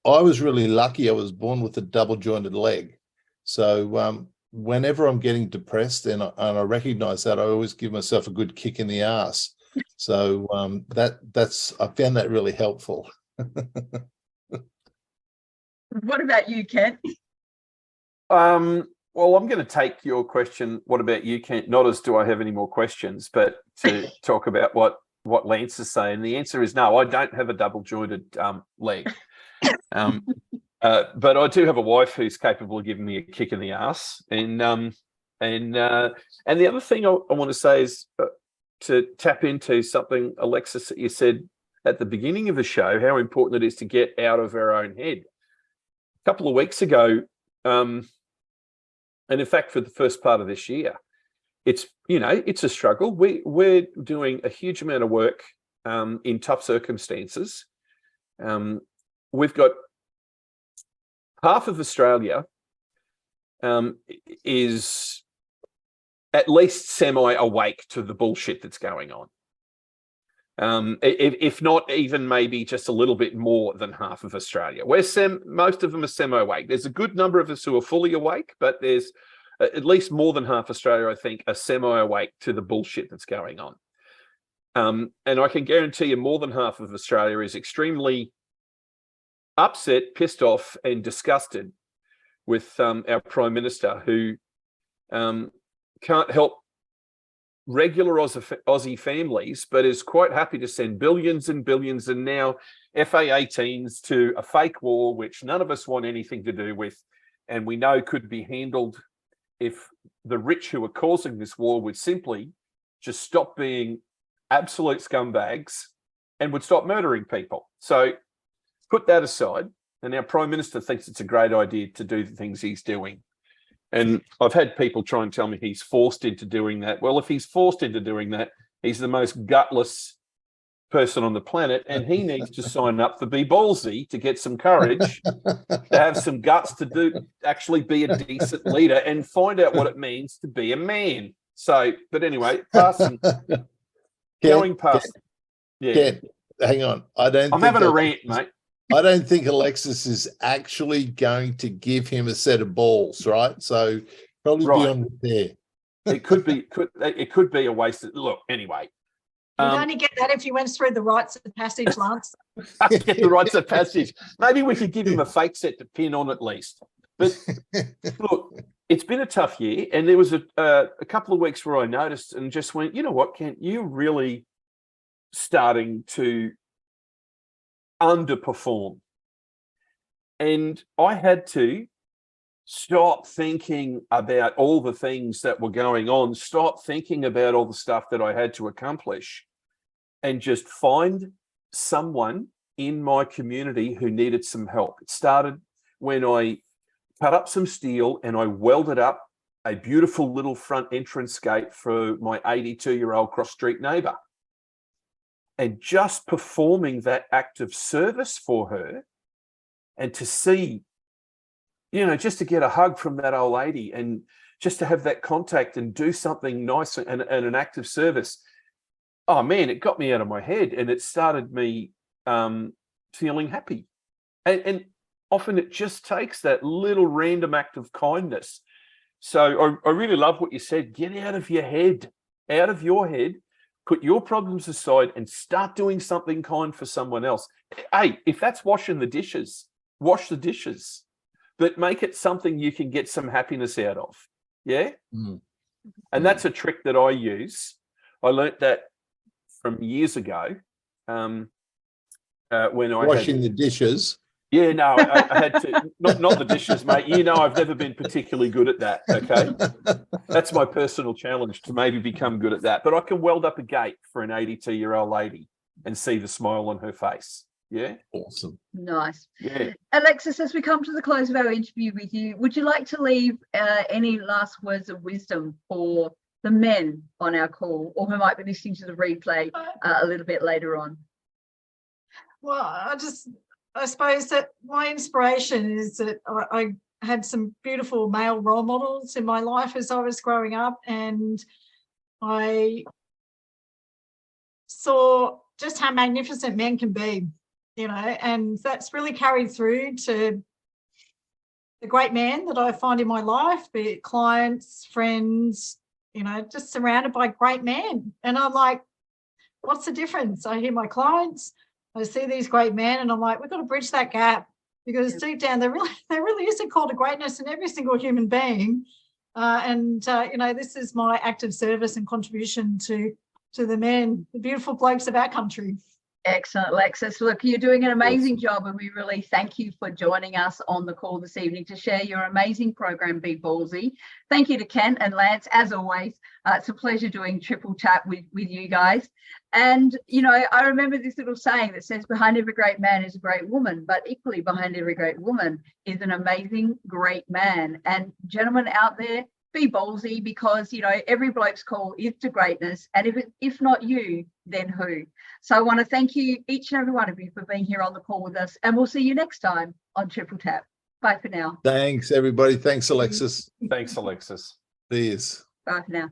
Speaker 3: was really lucky. I was born with a double jointed leg, so whenever I'm getting depressed and I recognize that, I always give myself a good kick in the ass. So I found that really helpful.
Speaker 1: What about you, Ken?
Speaker 2: Well, I'm going to take your question. What about you, Kent? Not as do I have any more questions, but to talk about what Lance is saying. The answer is no. I don't have a double jointed leg, but I do have a wife who's capable of giving me a kick in the ass. And the other thing I want to say is to tap into something, Alexis, that you said at the beginning of the show, how important it is to get out of our own head. A couple of weeks ago, and in fact, for the first part of this year, it's a struggle. We're doing a huge amount of work in tough circumstances. We've got half of Australia is at least semi-awake to the bullshit that's going on. If not even maybe just a little bit more than half of Australia. Most of them are semi-awake. There's a good number of us who are fully awake, but there's at least more than half Australia, I think, are semi-awake to the bullshit that's going on. And I can guarantee you more than half of Australia is extremely upset, pissed off, and disgusted with our Prime Minister, who can't help regular Aussie families, but is quite happy to send billions and billions and now FA-18s to a fake war, which none of us want anything to do with, and we know could be handled if the rich who are causing this war would simply just stop being absolute scumbags and would stop murdering people. So put that aside, and our Prime Minister thinks it's a great idea to do the things he's doing. And I've had people try and tell me he's forced into doing that. Well, if he's forced into doing that, he's the most gutless person on the planet, and he needs to sign up for Be Ballsy to get some courage, to have some guts to actually be a decent leader and find out what it means to be a man. So, but anyway, going past. Yeah.
Speaker 3: Hang on.
Speaker 2: I'm having a rant, mate.
Speaker 3: I don't think Alexis is actually going to give him a set of balls, right? So probably beyond there.
Speaker 2: It could be a waste. Look, anyway.
Speaker 4: You'd only get that if you went through the rites of passage, Lance.
Speaker 2: Get the rites of passage. Maybe we should give him a fake set to pin on at least. But look, it's been a tough year, and there was a couple of weeks where I noticed and just went, you know what, Kent, you're really starting to underperform. And I had to stop thinking about all the things that were going on, stop thinking about all the stuff that I had to accomplish, and just find someone in my community who needed some help. It started when I cut up some steel and I welded up a beautiful little front entrance gate for my 82-year-old cross-street neighbour. And just performing that act of service for her, and to see, you know, just to get a hug from that old lady and just to have that contact and do something nice and an act of service. Oh man, it got me out of my head, and it started me feeling happy. And often it just takes that little random act of kindness. So I really love what you said. Get out of your head, put your problems aside and start doing something kind for someone else. Hey, if that's washing the dishes, wash the dishes, but make it something you can get some happiness out of. Yeah. And that's a trick that I use. I learnt that from years ago. When I
Speaker 3: washing the dishes.
Speaker 2: Yeah, no, I had to, not the dishes, mate. You know, I've never been particularly good at that, okay? That's my personal challenge, to maybe become good at that. But I can weld up a gate for an 82-year-old lady and see the smile on her face. Yeah?
Speaker 3: Awesome.
Speaker 1: Nice.
Speaker 2: Yeah.
Speaker 1: Alexis, as we come to the close of our interview with you, would you like to leave any last words of wisdom for the men on our call, or who might be listening to the replay a little bit later on?
Speaker 4: Well, I suppose that my inspiration is that I had some beautiful male role models in my life as I was growing up, and I saw just how magnificent men can be, you know, and that's really carried through to the great man that I find in my life, be it clients, friends, you know, just surrounded by great men. And I'm like, what's the difference? I hear my clients, I see these great men, and I'm like, we've got to bridge that gap, because deep down there really is a call to greatness in every single human being. You know, this is my active service and contribution to the men, the beautiful blokes of our country.
Speaker 1: Excellent, Alexis. Look, you're doing an amazing job, and we really thank you for joining us on the call this evening to share your amazing program, Be Ballsy. Thank you to Kent and Lance, as always. It's a pleasure doing Triple Tap with you guys. And, you know, I remember this little saying that says, behind every great man is a great woman, but equally behind every great woman is an amazing, great man. And gentlemen out there, be ballsy, because, you know, every bloke's call is to greatness. And if not you, then who? So I want to thank you, each and every one of you, for being here on the call with us. And we'll see you next time on Triple Tap. Bye for now.
Speaker 3: Thanks, everybody. Thanks, Alexis.
Speaker 2: Thanks, Alexis.
Speaker 3: Cheers.
Speaker 1: Bye for now.